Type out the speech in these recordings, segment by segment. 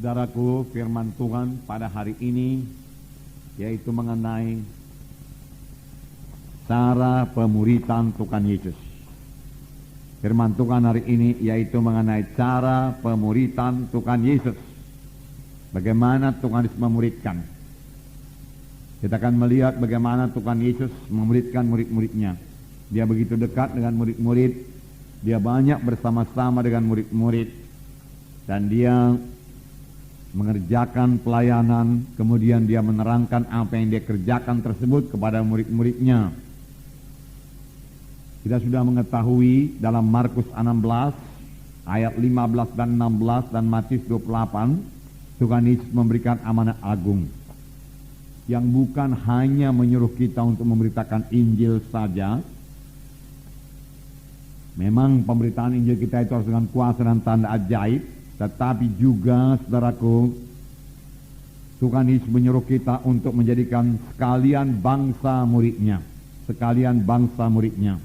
Saudaraku, firman Tuhan pada hari ini yaitu mengenai cara pemuritan Tuhan Yesus. Firman Tuhan hari ini yaitu mengenai cara pemuritan Tuhan Yesus. Bagaimana Tuhan Yesus memuridkan. Kita akan melihat bagaimana Tuhan Yesus memuridkan murid-muridnya. Dia begitu dekat dengan murid-murid. Dia banyak bersama-sama dengan murid-murid. Dan dia mengerjakan pelayanan, kemudian dia menerangkan apa yang dia kerjakan tersebut kepada murid-muridnya. Kita sudah mengetahui dalam Markus 16 ayat 15 dan 16 dan Matius 28, Tuhan Yesus memberikan amanat agung yang bukan hanya menyuruh kita untuk memberitakan Injil saja. Memang pemberitaan Injil kita itu harus dengan kuasa dan tanda ajaib, tetapi juga, saudaraku, Tuhan Yesus menyuruh kita untuk menjadikan sekalian bangsa muridnya. Sekalian bangsa muridnya.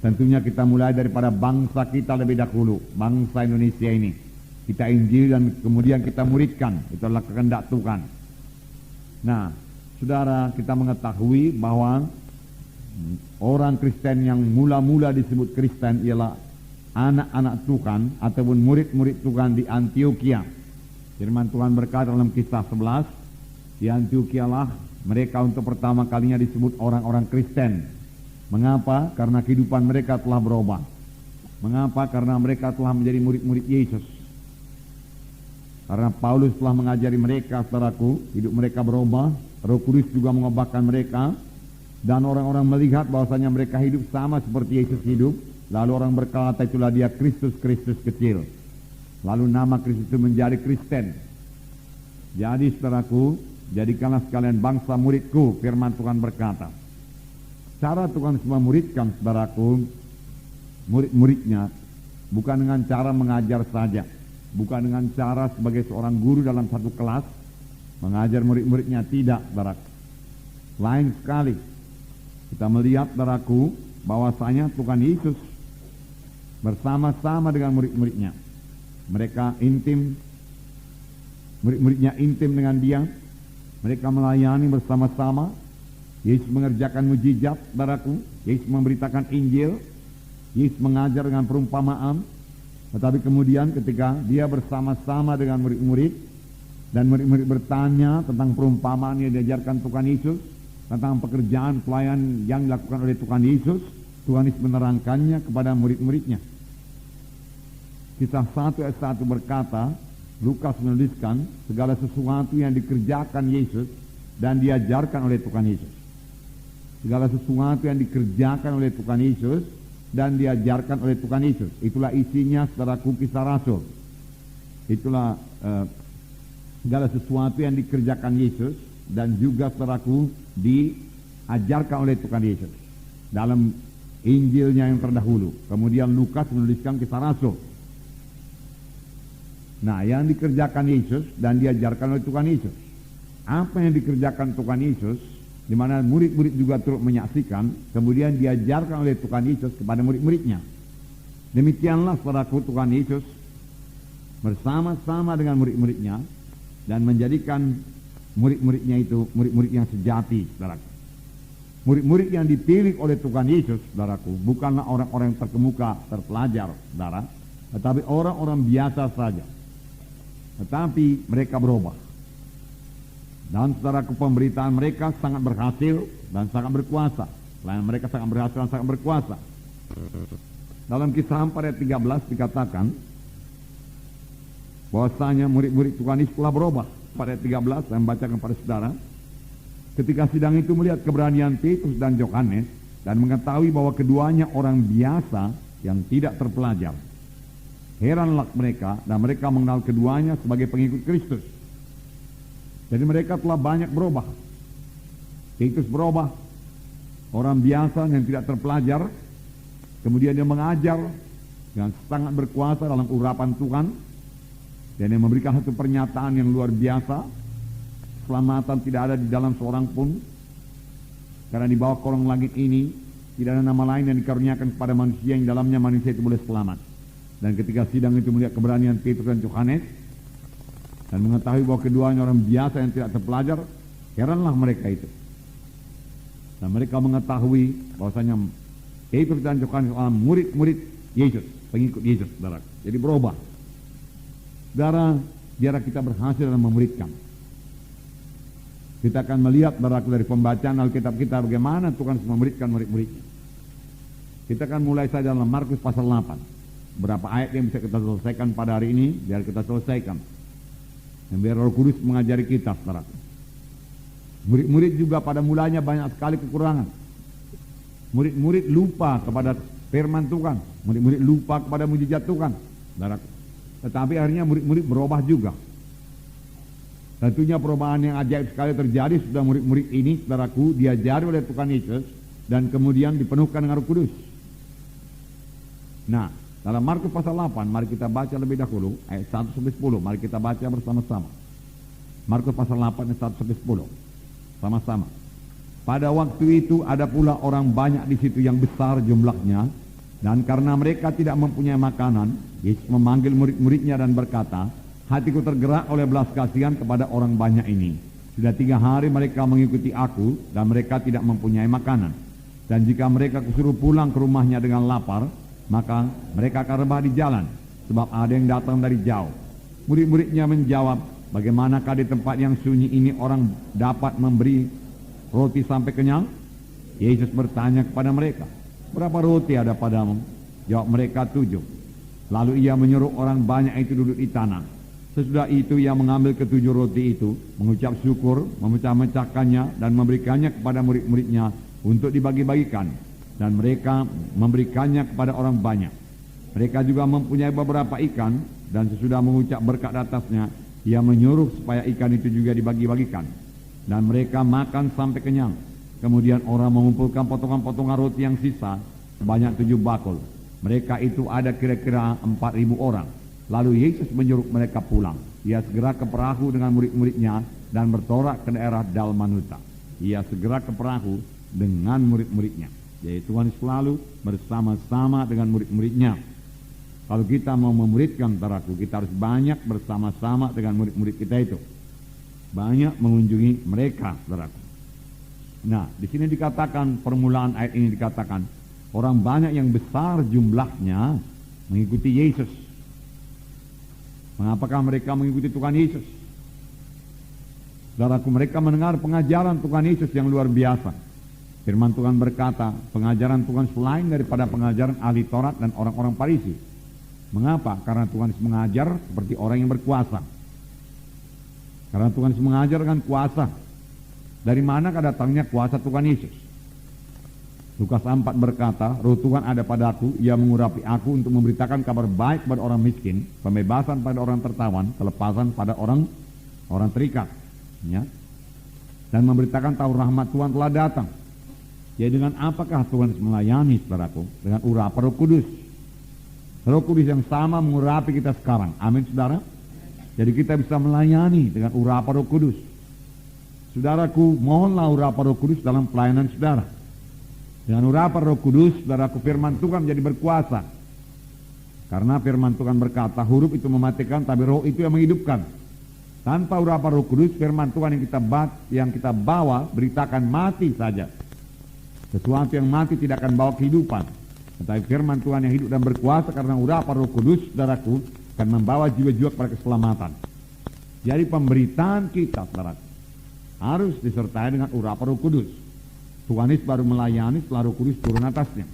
Tentunya kita mulai daripada bangsa kita lebih dahulu, bangsa Indonesia ini. Kita Injil dan kemudian kita muridkan. Itu adalah kehendak Tuhan. Nah, saudara, kita mengetahui bahwa orang Kristen yang mula-mula disebut Kristen ialah anak-anak Tuhan ataupun murid-murid Tuhan di Antioquia. Firman Tuhan berkata dalam Kisah 11, di Antioquia lah mereka untuk pertama kalinya disebut orang-orang Kristen. Mengapa? Karena kehidupan mereka telah berubah. Mengapa? Karena mereka telah menjadi murid-murid Yesus. Karena Paulus telah mengajari mereka, saudaraku, hidup mereka berubah. Roh Kudus juga mengubahkan mereka. Dan orang-orang melihat bahwasanya mereka hidup sama seperti Yesus hidup. Lalu orang berkata itulah dia Kristus kecil. Lalu nama Kristus itu menjadi Kristen. Jadi saudaraku, jadikanlah sekalian bangsa muridku, firman Tuhan berkata. Cara Tuhan memuridkan saudaraku, murid-muridnya, bukan dengan cara mengajar saja. Bukan dengan cara sebagai seorang guru dalam satu kelas, mengajar murid-muridnya, tidak, saudaraku. Lain sekali. Kita melihat, saudaraku, bahwasanya Tuhan Yesus bersama-sama dengan murid-muridnya. Mereka intim, murid-muridnya intim dengan dia. Mereka melayani bersama-sama. Yesus mengerjakan mujizat, saudaraku. Yesus memberitakan Injil. Yesus mengajar dengan perumpamaan. Tetapi kemudian ketika dia bersama-sama dengan murid-murid, dan murid-murid bertanya tentang perumpamaan yang diajarkan Tuhan Yesus, tentang pekerjaan pelayan yang dilakukan oleh Tuhan Yesus, Tuhan Yesus menerangkannya kepada murid-muridnya. Kisah 1 ayat 1 berkata, Lukas menuliskan segala sesuatu yang dikerjakan Yesus dan diajarkan oleh Tuhan Yesus. Segala sesuatu yang dikerjakan oleh Tuhan Yesus dan diajarkan oleh Tuhan Yesus. Itulah isinya saudaraku Kisah Rasul. Itulah segala sesuatu yang dikerjakan Yesus dan juga saudaraku diajarkan oleh Tuhan Yesus dalam Injilnya yang terdahulu. Kemudian Lukas menuliskan Kisah Rasul. Nah, yang dikerjakan Yesus dan diajarkan oleh Tuhan Yesus. Apa yang dikerjakan Tuhan Yesus, di mana murid-murid juga turut menyaksikan, kemudian diajarkan oleh Tuhan Yesus kepada murid-muridnya. Demikianlah saudaraku Tuhan Yesus bersama-sama dengan murid-muridnya dan menjadikan murid-muridnya itu murid-murid yang sejati, saudaraku. Murid-murid yang dipilih oleh Tuhan Yesus, saudaraku, bukanlah orang-orang yang terkemuka, terpelajar, saudara, tetapi orang-orang biasa saja. Tetapi mereka berubah. Dan saudaraku, pemberitaan mereka sangat berhasil dan sangat berkuasa. Selain mereka sangat berhasil dan sangat berkuasa. Dalam Kisah 4 ayat 13 dikatakan bahwasanya murid-murid Tuhan Yesus telah berubah. Pada ayat 13 saya membacakan kepada saudara. Ketika sidang itu melihat keberanian Petrus dan Yohanes dan mengetahui bahwa keduanya orang biasa yang tidak terpelajar, heranlah mereka dan mereka mengenal keduanya sebagai pengikut Kristus. Jadi mereka telah banyak berubah. Petrus berubah, orang biasa yang tidak terpelajar, kemudian dia mengajar dengan sangat berkuasa dalam urapan Tuhan, dan dia memberikan satu pernyataan yang luar biasa. Keselamatan tidak ada di dalam seorang pun, karena di bawah kolong langit ini tidak ada nama lain yang dikaruniakan kepada manusia yang dalamnya manusia itu boleh selamat. Dan ketika sidang itu melihat keberanian Petrus dan Yohanes, dan mengetahui bahwa keduanya orang biasa yang tidak terpelajar, heranlah mereka itu. Dan mereka mengetahui bahwasanya Petrus dan Yohanes adalah murid-murid Yesus, pengikut Yesus, saudara. Jadi berubah. Saudara, biar kita berhasil dalam memuridkan. Kita akan melihat, saudara, dari pembacaan Alkitab kita bagaimana Tuhan memuridkan murid-muridnya. Kita akan mulai saja dalam Markus pasal 8. Berapa ayat yang bisa kita selesaikan pada hari ini, biar kita selesaikan. Dan biar Roh Kudus mengajari kita, saudara. Murid-murid juga pada mulanya banyak sekali kekurangan. Murid-murid lupa kepada firman Tuhan. Murid-murid lupa kepada mujizat Tuhan, saudara. Tetapi akhirnya murid-murid berubah juga. Tentunya perubahan yang ajaib sekali terjadi sudah murid-murid ini, saudaraku, diajari oleh Tuhan Yesus dan kemudian dipenuhkan dengan Roh Kudus. Nah, dalam Markus pasal 8, mari kita baca lebih dahulu ayat 1-10. Mari kita baca bersama-sama. Markus pasal 8 ayat 1-10. Sama-sama. Pada waktu itu ada pula orang banyak di situ yang besar jumlahnya, dan karena mereka tidak mempunyai makanan, Yesus memanggil murid-muridnya dan berkata, hatiku tergerak oleh belas kasihan kepada orang banyak ini. Sudah 3 hari mereka mengikuti aku dan mereka tidak mempunyai makanan. Dan jika mereka disuruh pulang ke rumahnya dengan lapar, maka mereka akan rebah di jalan, sebab ada yang datang dari jauh. Murid-muridnya menjawab, bagaimanakah di tempat yang sunyi ini orang dapat memberi roti sampai kenyang? Yesus bertanya kepada mereka, berapa roti ada padamu? Jawab mereka, 7. Lalu ia menyuruh orang banyak itu duduk di tanah. Sesudah itu ia mengambil ke-7 roti itu, mengucap syukur, memecah-mecahkannya dan memberikannya kepada murid-muridnya untuk dibagi-bagikan. Dan mereka memberikannya kepada orang banyak. Mereka juga mempunyai beberapa ikan, dan sesudah mengucap berkat atasnya, ia menyuruh supaya ikan itu juga dibagi-bagikan. Dan mereka makan sampai kenyang. Kemudian orang mengumpulkan potongan-potongan roti yang sisa, sebanyak 7 bakul. Mereka itu ada kira-kira 4.000 orang. Lalu Yesus menyuruh mereka pulang. Ia segera ke perahu dengan murid-muridnya dan bertolak ke daerah Dalmanuta. Ia segera ke perahu dengan murid-muridnya. Jadi Tuhan selalu bersama-sama dengan murid-muridnya. Kalau kita mau memuridkan, saudaraku, kita harus banyak bersama-sama dengan murid-murid kita itu. Banyak mengunjungi mereka, saudaraku. Nah, di sini dikatakan, permulaan ayat ini dikatakan, orang banyak yang besar jumlahnya mengikuti Yesus. Mengapakah mereka mengikuti Tuhan Yesus? Saudaraku, mereka mendengar pengajaran Tuhan Yesus yang luar biasa. Firman Tuhan berkata, pengajaran Tuhan selain daripada pengajaran ahli Taurat dan orang-orang Farisi. Mengapa? Karena Tuhan mengajar seperti orang yang berkuasa. Karena Tuhan mengajar dengan kuasa. Dari manakah datangnya kuasa Tuhan Yesus? Lukas 4 berkata, Roh Tuhan ada padaku, ia mengurapi aku untuk memberitakan kabar baik kepada orang miskin, pembebasan pada orang tertawan, kelepasan pada orang terikat. Ya. Dan memberitakan tahu rahmat Tuhan telah datang. Jadi dengan apakah Tuhan melayani, saudaraku? Dengan urapan Roh Kudus. Roh Kudus yang sama mengurapi kita sekarang. Amin, saudara. Jadi kita bisa melayani dengan urapan Roh Kudus. Saudaraku, mohonlah urapan Roh Kudus dalam pelayanan saudara. Dengan urapan Roh Kudus, saudaraku, firman Tuhan menjadi berkuasa. Karena firman Tuhan berkata, huruf itu mematikan, tapi roh itu yang menghidupkan. Tanpa urapan Roh Kudus, firman Tuhan yang kita bawa beritakan mati saja. Sesuatu yang mati tidak akan bawa kehidupan. Tetapi firman Tuhan yang hidup dan berkuasa karena urapan Roh Kudus, saudaraku, akan membawa jiwa-jiwa kepada keselamatan. Jadi pemberitaan kita, saudaraku, harus disertai dengan urapan Roh Kudus. Tuhan Yesus baru melayani setelah Roh Kudus turun atasnya.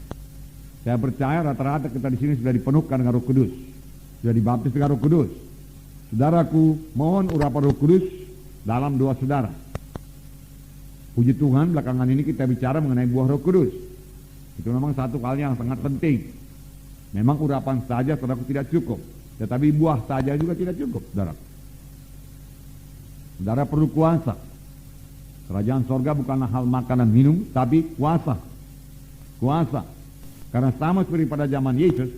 Saya percaya rata-rata kita di sini sudah dipenuhkan dengan Roh Kudus, sudah dibaptis dengan Roh Kudus. Saudaraku, mohon urapan Roh Kudus dalam doa saudara. Puji Tuhan, belakangan ini kita bicara mengenai buah Roh Kudus. Itu memang satu hal yang sangat penting. Memang urapan saja, saudaraku, tidak cukup. Tetapi buah saja juga tidak cukup, saudara. Saudara perlu kuasa. Kerajaan sorga bukanlah hal makan dan minum, tapi kuasa. Kuasa. Karena sama seperti pada zaman Yesus,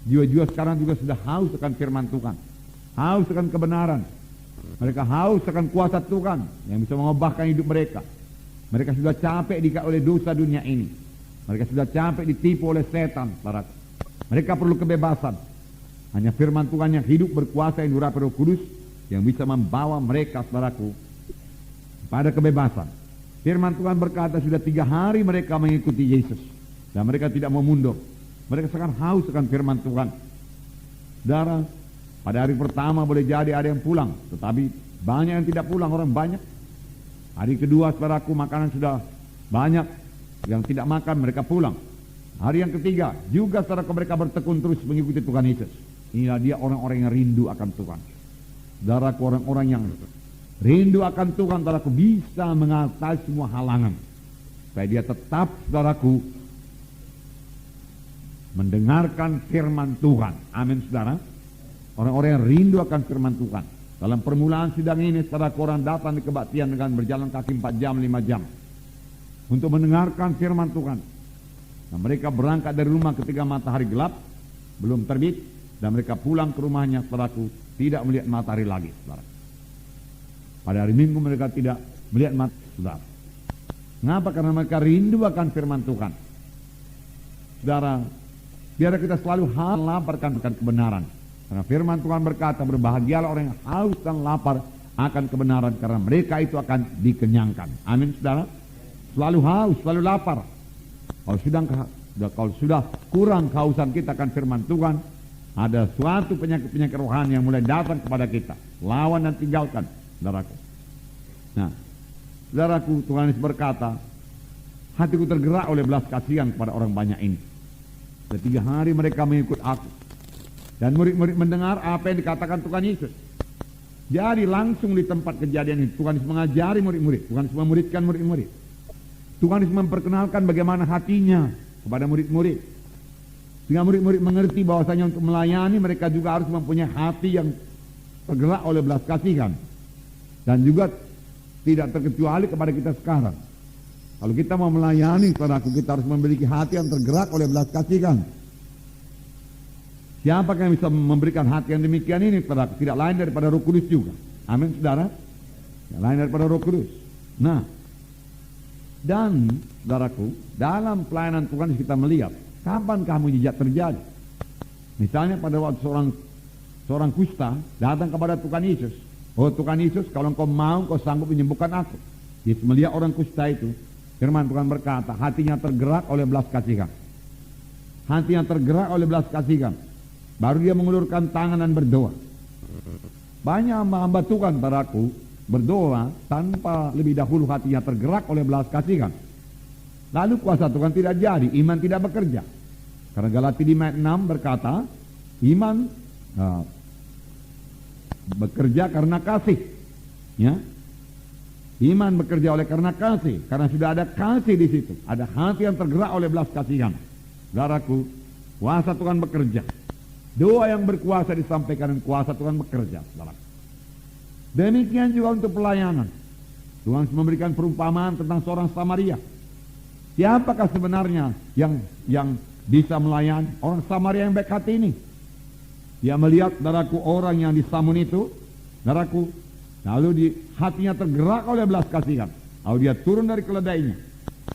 jiwa-jiwa sekarang juga sudah haus akan firman Tuhan. Haus akan kebenaran. Mereka haus akan kuasa Tuhan yang bisa mengubahkan hidup mereka. Mereka sudah capek diikat oleh dosa dunia ini. Mereka sudah capek ditipu oleh setan, saudara. Mereka perlu kebebasan. Hanya firman Tuhan yang hidup berkuasa yang diurapi Roh Kudus yang bisa membawa mereka, saudaraku, pada kebebasan. Firman Tuhan berkata sudah 3 hari mereka mengikuti Yesus dan mereka tidak mau mundur. Mereka sangat haus akan firman Tuhan. Saudara, pada hari pertama boleh jadi ada yang pulang, tetapi banyak yang tidak pulang, orang banyak. Hari kedua, saudaraku, makanan sudah banyak, yang tidak makan mereka pulang. Hari yang ketiga juga, saudaraku, mereka bertekun terus mengikuti Tuhan Yesus. Inilah dia orang-orang yang rindu akan Tuhan. Saudaraku, orang-orang yang rindu akan Tuhan, saudaraku, bisa mengatasi semua halangan supaya dia tetap, saudaraku, mendengarkan firman Tuhan. Amin, saudara. Orang-orang yang rindu akan firman Tuhan. Dalam permulaan sidang ini, saudaraku, orang datang di kebaktian dengan berjalan kaki 4 jam, 5 jam untuk mendengarkan firman Tuhan. Nah, mereka berangkat dari rumah ketika matahari gelap, belum terbit, dan mereka pulang ke rumahnya, saudaraku, tidak melihat matahari lagi, saudara. Pada hari Minggu mereka tidak melihat matahari, saudara. Mengapa? Karena mereka rindu akan firman Tuhan. Saudara, biar kita selalu laparkan kebenaran. Karena firman Tuhan berkata, berbahagialah orang yang haus dan lapar akan kebenaran, karena mereka itu akan dikenyangkan. Amin, saudara. Selalu haus, selalu lapar. Kalau sudah kurang kehausan kita akan firman Tuhan, ada suatu penyakit-penyakit rohani yang mulai datang kepada kita. Lawan dan tinggalkan, saudaraku. Nah, saudaraku, Tuhan Yesus berkata, hatiku tergerak oleh belas kasihan kepada orang banyak ini. Sudah 3 hari mereka mengikut aku. Dan murid-murid mendengar apa yang dikatakan Tuhan Yesus. Jadi langsung di tempat kejadian ini, Tuhan Yesus mengajari murid-murid. Tuhan Yesus memuridkan murid-murid. Tuhan Yesus memperkenalkan bagaimana hatinya kepada murid-murid. Sehingga murid-murid mengerti bahwasanya untuk melayani mereka juga harus mempunyai hati yang tergerak oleh belas kasihan. Dan juga tidak terkecuali kepada kita sekarang. Kalau kita mau melayani, saudaraku, kita harus memiliki hati yang tergerak oleh belas kasihan. Siapa yang bisa memberikan hati yang demikian ini, saudaraku? Tidak lain daripada Roh Kudus juga. Amin, saudara. Tidak lain daripada Roh Kudus. Nah, dan saudaraku, dalam pelayanan Tuhan kita melihat kapan mujizat terjadi. Misalnya pada waktu seorang kusta datang kepada Tuhan Yesus. Oh Tuhan Yesus, kalau engkau mau, kau sanggup menyembuhkan aku. Yesus melihat orang kusta itu. Firman Tuhan berkata, hatinya tergerak oleh belas kasihan. Hatinya tergerak oleh belas kasihan. Baru dia mengulurkan tangan dan berdoa. Banyak hamba-hamba Tuhan, saudaraku, berdoa tanpa lebih dahulu hatinya tergerak oleh belas kasihan. Lalu kuasa Tuhan tidak jadi, iman tidak bekerja. Karena Galatia 5:6 berkata, iman bekerja karena kasih. Ya, iman bekerja oleh karena kasih, karena sudah ada kasih di situ, ada hati yang tergerak oleh belas kasihan. Saudaraku, kuasa Tuhan bekerja. Doa yang berkuasa disampaikan dan kuasa Tuhan bekerja, saudaraku. Demikian juga untuk pelayanan. Tuhan memberikan perumpamaan tentang seorang Samaria. Siapakah sebenarnya yang bisa melayani? Orang Samaria yang baik hati ini. Dia melihat, saudaraku, orang yang disamun itu, saudaraku, lalu hatinya tergerak oleh belas kasihan. Lalu dia turun dari keledainya.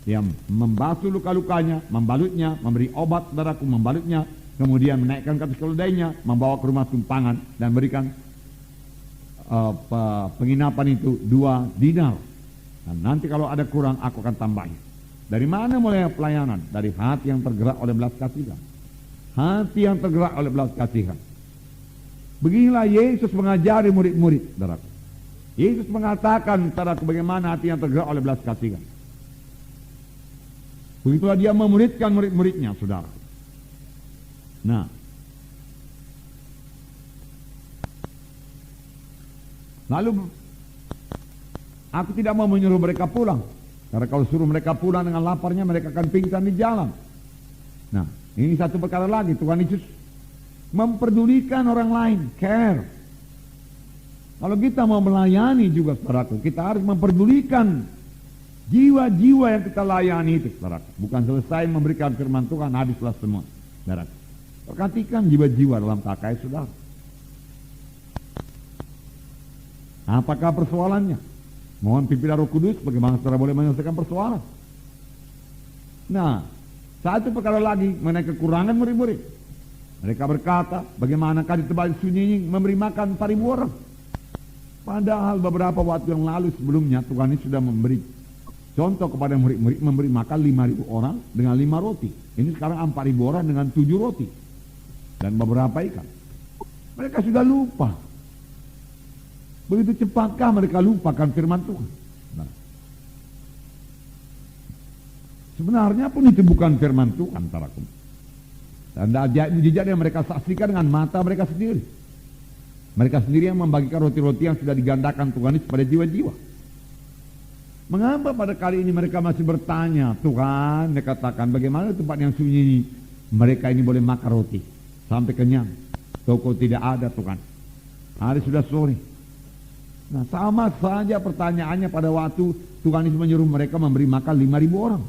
Dia membasuh luka-lukanya, membalutnya, memberi obat, saudaraku, membalutnya, kemudian menaikkan ke atas keledainya, membawa ke rumah tumpangan dan berikan penginapan itu 2 dinar. Dan nanti kalau ada kurang aku akan tambahin. Dari mana mulai pelayanan? Dari hati yang tergerak oleh belas kasihan. Hati yang tergerak oleh belas kasihan. Beginilah Yesus mengajari murid-murid, saudaraku. Yesus mengatakan, saudaraku, bagaimana hati yang tergerak oleh belas kasihan. Begitulah dia memuridkan murid-muridnya, saudara. Nah, lalu aku tidak mau menyuruh mereka pulang, karena kalau suruh mereka pulang dengan laparnya mereka akan pingsan di jalan. Nah, ini satu perkara lagi, Tuhan Yesus memperdulikan orang lain, care. Kalau kita mau melayani juga, saudaraku, kita harus memperdulikan jiwa-jiwa yang kita layani itu, saudaraku. Bukan selesai memberikan firman Tuhan, habislah semua, saudaraku. Perhatikan jiwa-jiwa dalam KKS, saudara. Apakah persoalannya? Mohon pimpinan Roh Kudus, bagaimana saudara boleh menyelesaikan persoalan. Nah, satu perkara lagi mengenai kekurangan murid-murid. Mereka berkata, bagaimanakah di tempat sunyi ini memberi makan 4.000 orang? Padahal beberapa waktu yang lalu sebelumnya Tuhan Yesus sudah memberi contoh kepada murid-murid, memberi makan 5.000 orang dengan 5 roti. Ini sekarang 4.000 orang dengan 7 roti dan beberapa ikan. Mereka sudah lupa. Begitu cepatkah mereka lupakan firman Tuhan? Nah, sebenarnya pun itu bukan firman Tuhan, saudaraku. Dan ajaib mujizat yang mereka saksikan dengan mata mereka sendiri. Mereka sendiri yang membagikan roti-roti yang sudah digandakan Tuhan Yesus pada jiwa-jiwa. Mengapa pada kali ini mereka masih bertanya, Tuhan, mereka katakan, bagaimana tempat yang sunyi ini? Mereka ini boleh makan roti sampai kenyang. Toko tidak ada, Tuhan. Hari sudah sore. Nah, sama saja pertanyaannya pada waktu Tuhan Yesus menyuruh mereka memberi makan 5.000 orang.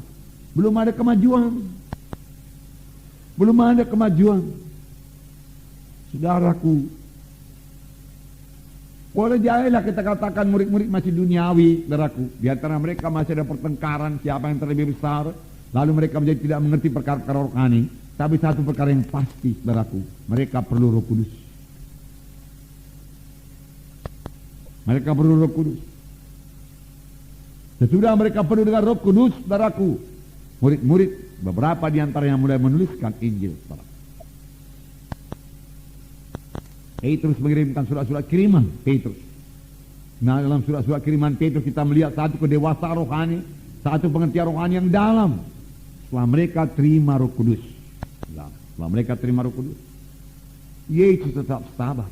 Belum ada kemajuan. Belum ada kemajuan. Saudaraku, boleh jadilah kita katakan murid-murid masih duniawi, saudaraku. Di antara mereka masih ada pertengkaran siapa yang terlebih besar. Lalu mereka menjadi tidak mengerti perkara-perkara rohani. Tapi satu perkara yang pasti, saudaraku, mereka perlu Roh Kudus. Mereka perlu Roh Kudus. Sesudah mereka perlu dengan Roh Kudus, saudaraku, murid-murid beberapa di antaranya mulai menuliskan Injil, saudaraku. Petrus mengirimkan surat-surat kiriman Petrus. Nah, dalam surat-surat kiriman Petrus kita melihat satu kedewasaan rohani, satu pengertian rohani yang dalam. Setelah mereka terima Roh Kudus. Setelah mereka terima Roh Kudus, Yesus tetap sabar.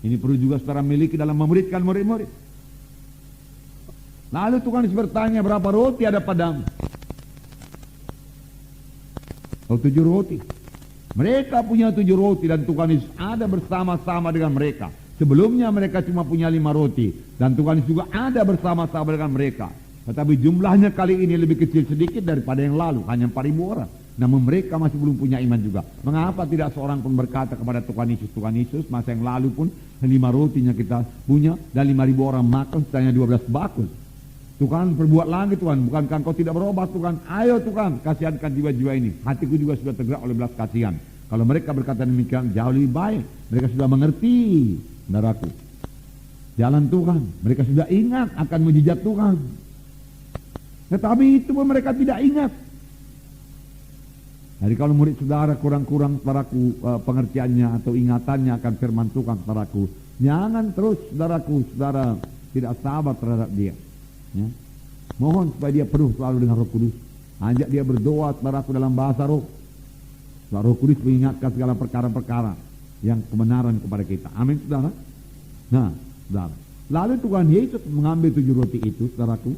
Ini perlu juga saudara miliki dalam memuridkan murid-murid. Lalu Tuhan Yesus bertanya, berapa roti ada padamu? Oh, 7 roti. Mereka punya 7 roti dan Tuhan Yesus ada bersama-sama dengan mereka. Sebelumnya mereka cuma punya 5 roti dan Tuhan Yesus juga ada bersama-sama dengan mereka. Tetapi jumlahnya kali ini lebih kecil sedikit daripada yang lalu, hanya 4.000 orang. Namun mereka masih belum punya iman juga. Mengapa tidak seorang pun berkata kepada Tuhan Yesus, masa yang lalu pun 5 rotinya kita punya dan 5.000 orang makan, sisanya 12 bakul. Tuhan, perbuat lagi Tuhan, bukankah Engkau tidak berobat Tuhan? Ayo Tuhan, kasihankan jiwa-jiwa ini. Hatiku juga sudah tergerak oleh belas kasihan. Kalau mereka berkata demikian, jauh lebih baik. Mereka sudah mengerti, saudaraku, jalan Tuhan. Mereka sudah ingat akan mujizat Tuhan. Tetapi itu pun mereka tidak ingat. Jadi kalau murid saudara kurang-kurang, saudaraku, pengertiannya atau ingatannya akan firman Tuhan, saudaraku, jangan terus, saudaraku, saudara tidak sabar terhadap dia. Ya. Mohon supaya dia penuh selalu dengan Roh Kudus. Ajak dia berdoa, saudaraku, dalam bahasa roh. Supaya Roh Kudus mengingatkan segala perkara-perkara yang kebenaran kepada kita. Amin, saudara. Nah, saudara, lalu Tuhan Yesus mengambil 7 roti itu, saudaraku.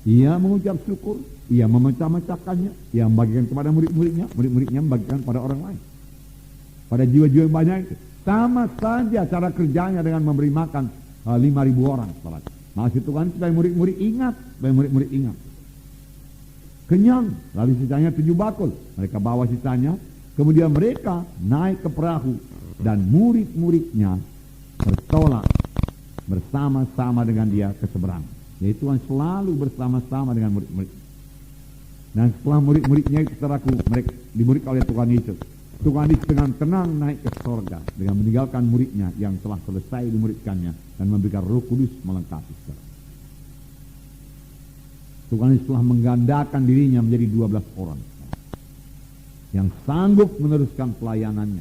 Ia mengucap syukur, ia memecah-mecahkannya, ia membagikan kepada murid-muridnya, murid-muridnya membagikan pada orang lain. Pada jiwa-jiwa yang banyak itu. Sama saja cara kerjanya dengan memberi makan 5.000 orang, saudaraku. Maksud Tuhan supaya murid-murid ingat, kenyang, lalu sisanya 7 bakul. Mereka bawa sisanya, kemudian mereka naik ke perahu dan murid-muridnya bertolak bersama-sama dengan dia ke seberang. Jadi Tuhan selalu bersama-sama dengan murid-murid. Dan setelah murid-muridnya itu, saudaraku, mereka dimuridkan oleh Tuhan Yesus. Tuhan Yesus dengan tenang naik ke sorga dengan meninggalkan muridnya yang telah selesai dimuridkannya dan memberikan Roh Kudus melengkapi. Tuhan Yesus telah menggandakan dirinya menjadi 12 orang yang sanggup meneruskan pelayanannya,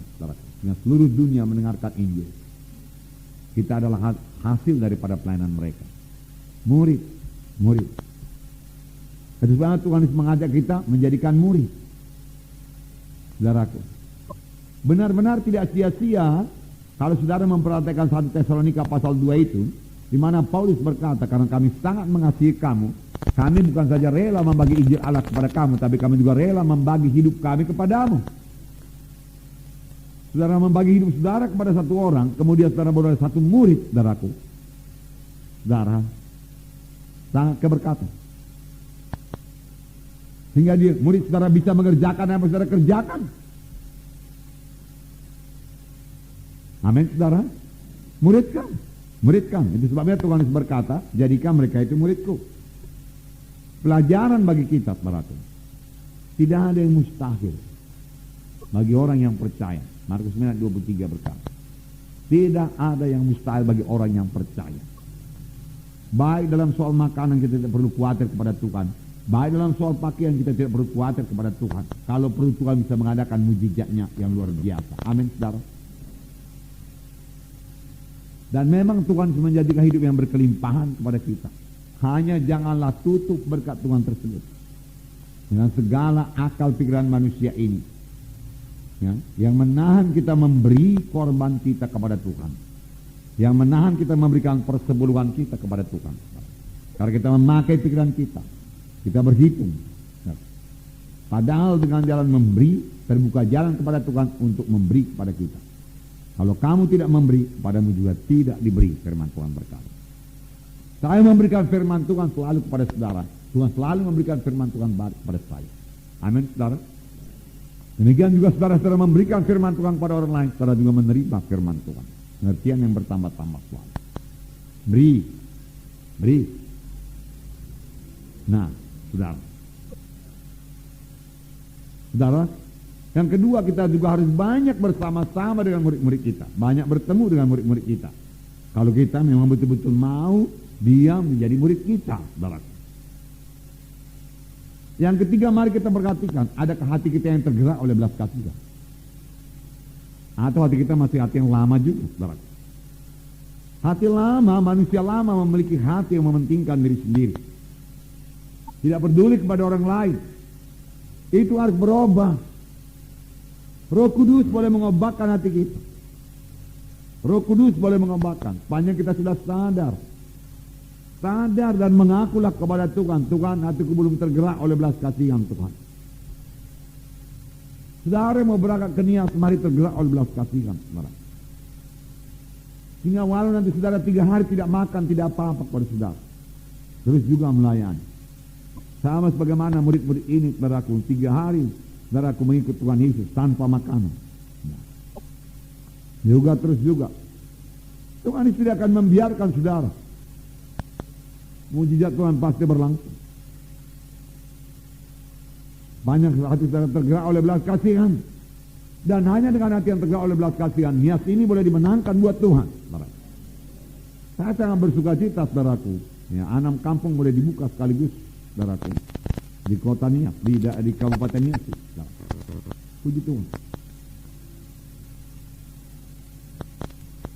dengan seluruh dunia mendengarkan Injil. Kita adalah hasil daripada pelayanan mereka. Murid. Sebab Tuhan Yesus mengajak kita menjadikan murid. Saudaraku, benar-benar tidak sia-sia kalau saudara memperhatikan 1 Tesalonika pasal 2 itu, di mana Paulus berkata, karena kami sangat mengasihi kamu, kami bukan saja rela membagi Injil Allah kepada kamu, tapi kami juga rela membagi hidup kami kepadamu. Saudara membagi hidup saudara kepada satu orang, kemudian saudara beroleh satu murid, saudaraku. Saudara, sangat keberkatan. Sehingga dia, murid saudara bisa mengerjakan apa saudara kerjakan. Amin, saudara. Muridkan. Itu sebabnya Tuhan Yesus berkata, jadikan mereka itu muridku. Pelajaran bagi kita, saudaraku. Tidak ada yang mustahil bagi orang yang percaya. Markus 9:23 berkata, Tidak ada yang mustahil bagi orang yang percaya. Baik dalam soal makanan kita tidak perlu khawatir kepada Tuhan. Baik dalam soal pakaian kita tidak perlu khawatir kepada Tuhan. Kalau perlu Tuhan bisa mengadakan mujizatnya yang luar biasa. Amin, saudara. Dan memang Tuhan menjadikan hidup yang berkelimpahan kepada kita. Hanya janganlah tutup berkat Tuhan tersebut dengan segala akal pikiran manusia ini, ya, yang menahan kita memberi korban kita kepada Tuhan, yang menahan kita memberikan persepuluhan kita kepada Tuhan. Karena kita memakai pikiran kita berhitung. Ya. Padahal dengan jalan memberi, terbuka jalan kepada Tuhan untuk memberi kepada kita. Kalau kamu tidak memberi, padamu juga tidak diberi, firman Tuhan berkata. Saya memberikan firman Tuhan selalu kepada saudara. Tuhan selalu memberikan firman Tuhan kepada saya. Amin, saudara. Demikian juga saudara-saudara memberikan firman Tuhan kepada orang lain, saudara juga menerima firman Tuhan. Pengertian yang bertambah-tambah selalu. Beri. Nah, saudara, yang kedua, kita juga harus banyak bersama-sama dengan murid-murid kita. Banyak bertemu dengan murid-murid kita. Kalau kita memang betul-betul mau dia menjadi murid kita, saudara. Yang ketiga, mari kita perhatikan, adakah hati kita yang tergerak oleh belas kasihan? Atau hati kita masih hati yang lama juga, saudara? Hati lama, manusia lama memiliki hati yang mementingkan diri sendiri. Tidak peduli kepada orang lain. Itu harus berubah. Roh Kudus boleh mengobatkan hati kita. Roh Kudus boleh mengobatkan. Sepanjang kita sudah sadar dan mengakulah kepada Tuhan. Tuhan, hatiku belum tergerak oleh belas kasihan Tuhan. Saudara mau berangkat ke Nias, mari tergerak oleh belas kasihan, saudara. Hingga walau nanti saudara 3 hari tidak makan, tidak apa-apa kepada saudara. Terus juga melayani. Sama sebagaimana murid-murid ini, saudaraku, 3 hari saudaraku mengikut Tuhan Yesus tanpa makanan. Juga terus juga. Tuhan Yesus tidak akan membiarkan saudara. Mujizat Tuhan pasti berlangsung. Banyak hati saudara tergerak oleh belas kasihan. Dan hanya dengan hati yang tergerak oleh belas kasihan, Nias ini boleh dimenangkan buat Tuhan. Saya sangat bersuka cita, saudaraku. Ya, 6 kampung boleh dibuka sekaligus, saudaraku. Di kota Nias, di kabupaten Nias. Puji Tuhan.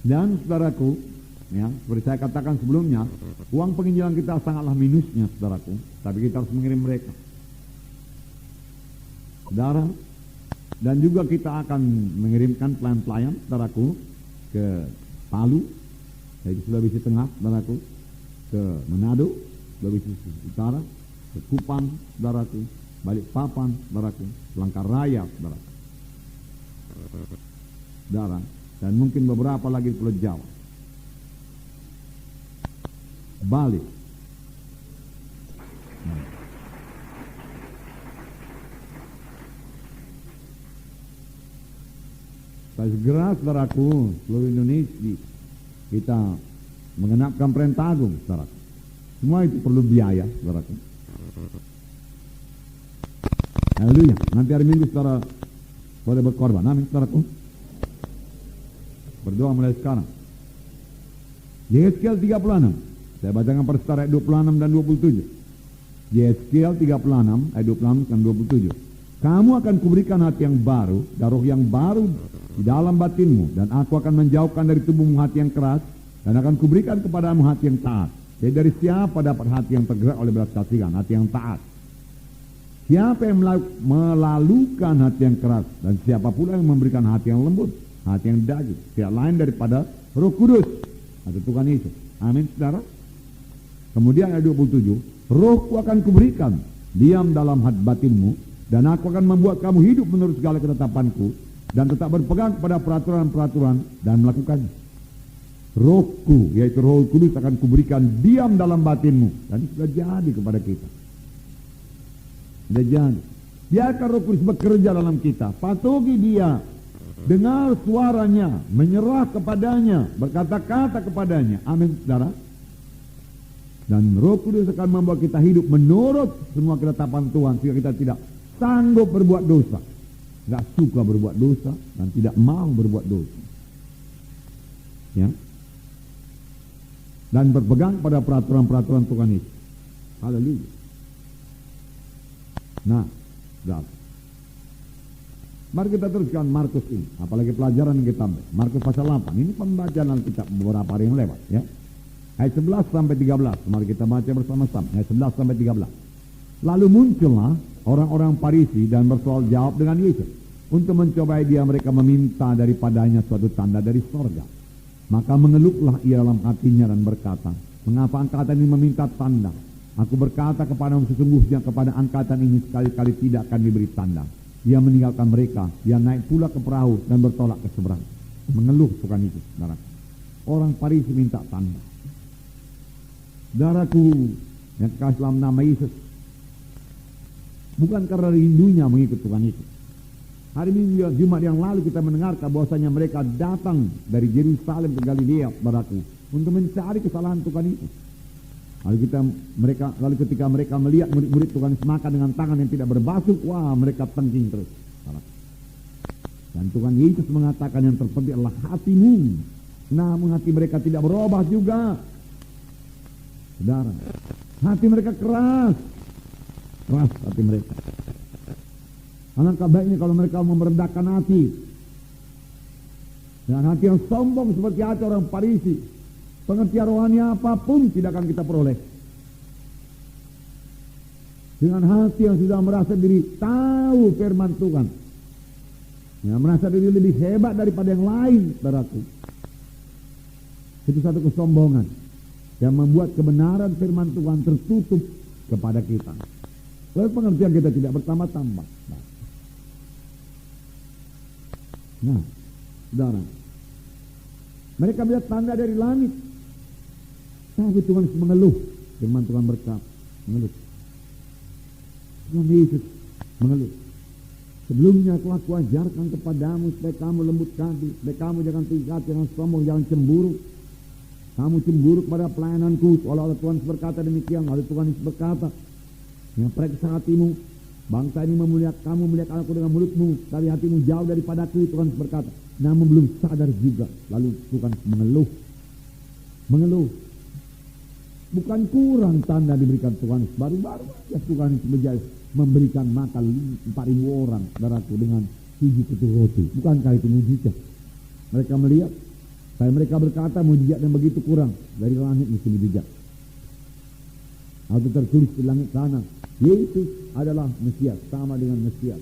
Dan saudaraku, ya, seperti saya katakan sebelumnya, uang penginjilan kita sangatlah minusnya, saudaraku. Tapi kita harus mengirim mereka, saudara. Dan juga kita akan mengirimkan pelayan-pelayan, saudaraku, ke Palu, yaitu Sulawesi Tengah, saudaraku, ke Manado, Sulawesi Utara, ke Kupang, saudaraku, Balikpapan, saudaraku, Langkaraya, saudaraku, saudara, dan mungkin beberapa lagi di Pulau Jawa, Bali. Segera, saudaraku, seluruh Indonesia kita mengenapkan perintah agung, saudaraku. Semua itu perlu biaya, saudaraku. Haleluya. Nanti hari Minggu saudara boleh berkorban. Amin, saudaraku. Berdoa mulai sekarang. Yeskel 36. Saya bacakan pada saudara ayat 26 dan 27. Yeskel 36 ayat 26 dan 27. Kamu akan kuberikan hati yang baru, dan roh yang baru di dalam batinmu, dan aku akan menjauhkan dari tubuhmu hati yang keras, dan akan kuberikan kepadamu hati yang taat. Jadi dari siapa dapat hati yang tergerak oleh belas kasihan? Hati yang taat. Siapa yang melalukan hati yang keras, dan siapa pula yang memberikan hati yang lembut, hati yang daging? Tidak lain daripada Roh Kudus atau Tuhan Yesus. Amin, saudara. Kemudian ayat 27, Rohku akan kuberikan diam dalam hati batinmu, dan aku akan membuat kamu hidup menurut segala ketetapanku, dan tetap berpegang kepada peraturan-peraturan dan melakukannya. Rohku, yaitu Roh Kudus, akan kuberikan diam dalam batinmu. Dan itu sudah jadi kepada kita. Sudah jadi. Biarkan Roh Kudus bekerja dalam kita. Patuhi dia. Dengar suaranya. Menyerah kepadanya. Berkata-kata kepadanya. Amin, saudara. Dan Roh Kudus akan membuat kita hidup menurut semua ketetapan Tuhan, sehingga kita tidak sanggup berbuat dosa, tidak suka berbuat dosa, dan tidak mau berbuat dosa. Ya. Dan berpegang pada peraturan-peraturan Tuhan Yesus. Haleluya. Nah, mari kita teruskan Markus ini, apalagi pelajaran yang kita ambil. Markus pasal 8, ini pembacaan Alkitab beberapa hari yang lewat ya. Ayat 11 sampai 13, mari kita baca bersama-sama. Ayat 11 sampai 13. Lalu muncullah orang-orang Farisi dan bersoal jawab dengan Yesus untuk mencobai dia. Mereka meminta daripadanya suatu tanda dari sorga. Maka mengeluhlah ia dalam hatinya dan berkata, mengapa angkatan ini meminta tanda? Aku berkata kepadamu sesungguhnya kepada angkatan ini sekali-kali tidak akan diberi tanda. Dia meninggalkan mereka, dia naik pula ke perahu dan bertolak ke seberang. Mengeluh bukan itu, saudara. Orang Farisi minta tanda. Saudaraku yang kasih dalam nama Yesus, bukan karena rindunya mengikut Tuhan Yesus. Hari Minggu Jumat yang lalu kita mendengarkan bahwasanya mereka datang dari Yerusalem ke Galilea, saudaraku, untuk mencari kesalahan Tuhan Yesus. Lalu ketika mereka melihat murid-murid Tuhan Yesus makan dengan tangan yang tidak berbasuh, wah mereka tengking terus. Dan Tuhan Yesus mengatakan yang terpenting adalah hatimu. Namun hati mereka tidak berubah juga. Saudara, hati mereka keras hati mereka. Alangkah baiknya kalau mereka merendahkan hati. Dengan hati yang sombong seperti hati orang Farisi, pengertian rohani apapun tidak akan kita peroleh. Dengan hati yang sudah merasa diri tahu firman Tuhan, yang merasa diri lebih hebat daripada yang lain, saudaraku, itu satu kesombongan yang membuat kebenaran firman Tuhan tertutup kepada kita. Lalu pengertian kita tidak bertambah-tambah. Nah, saudara, mereka melihat tanda dari langit, tapi Tuhan mengeluh. Firman Tuhan berkata, mengeluh. Tuhan Yesus mengeluh. Sebelumnya aku ajarkan kepadamu supaya kamu lembut hati, supaya kamu jangan tingkat, jangan sombong, jangan cemburu. Kamu cemburu kepada pelayananku, seolah-olah Tuhan berkata demikian. Lalu Tuhan Yesus berkata, yang periksa hatimu, bangsa ini kamu melihat aku dengan mulutmu, tapi hatimu jauh daripadaku. Tuhan Yesus berkata, namun belum sadar juga. Lalu Tuhan mengeluh. Bukan kurang tanda diberikan Tuhan Yesus. Baru-baru ya Tuhan Yesus memberikan makan 4.000 orang, saudaraku, dengan 7 ketul roti. Bukankah itu mujizat? Mereka melihat, saya mereka berkata mujizat yang begitu kurang, dari langit mesti mujizat. Atau tertulis di langit sana, Yesus adalah Mesias, sama dengan Mesias.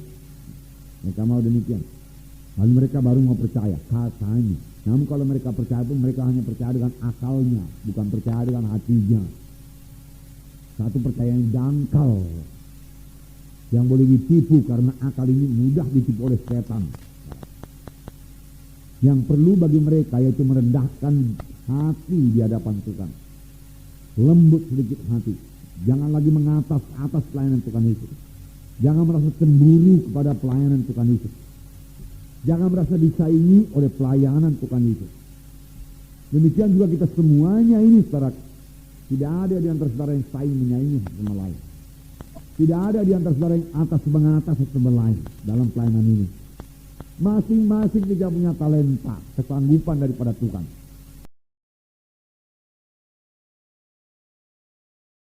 Mereka mau demikian. Lalu mereka baru mau percaya, katanya. Namun kalau mereka percaya itu, mereka hanya percaya dengan akalnya, bukan percaya dengan hatinya. Satu percayaan yang dangkal, yang boleh ditipu karena akal ini mudah ditipu oleh setan. Yang perlu bagi mereka yaitu merendahkan hati di hadapan Tuhan. Lembut sedikit hati. Jangan lagi mengatas-atas pelayanan Tuhan Yesus. Jangan merasa cemburu kepada pelayanan Tuhan Yesus. Jangan merasa disaingi oleh pelayanan Tuhan Yesus. Demikian juga kita semuanya ini, saudara. Tidak ada di antara saudara yang saing menyaingi sama lain. Tidak ada di antara saudara yang atas mengatas sama lain dalam pelayanan ini. Masing-masing kita punya talenta, kesanggupan daripada Tuhan.